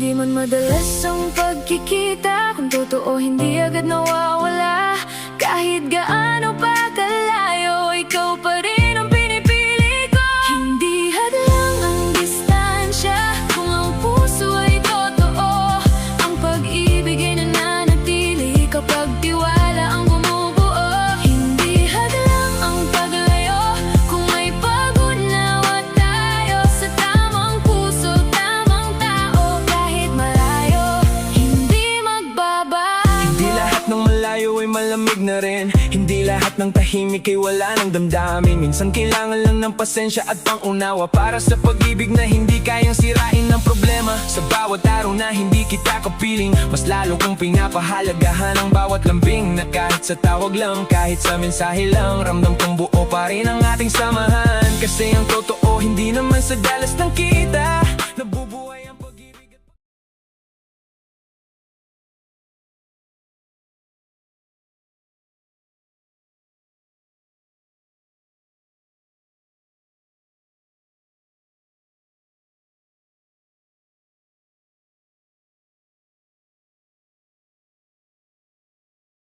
Hindi man madalas ang pagkikita, kung totoo hindi agad nawawala. Kahit gaano pa kalayo, ikaw pa rin ang pinipili ko. Hindi hadlang ang distansya kung ang puso ay totoo. Ang pag-ibig ay nananatili kapag tiwala ang bumubuo. Hindi hadlang ang paglayo kung may pag-unawa tayo. Sa tamang puso, tamang tao, kahit malayo, hindi magbabago. Hindi lahat ng malayo ay malamig na rin. Hindi lahat ng tahimik ay wala ng damdamin. Minsan kailangan lang ng pasensya at pangunawa para sa pag-ibig na hindi kayang sirain ng problema. Sa bawat araw na hindi kita kapiling, mas lalo kong pinapahalagahan ang bawat lambing. Na kahit sa tawag lang, kahit sa mensahe lang, ramdam kong buo pa rin ang ating samahan. Kasi ang totoo hindi naman sa dalas ng kita,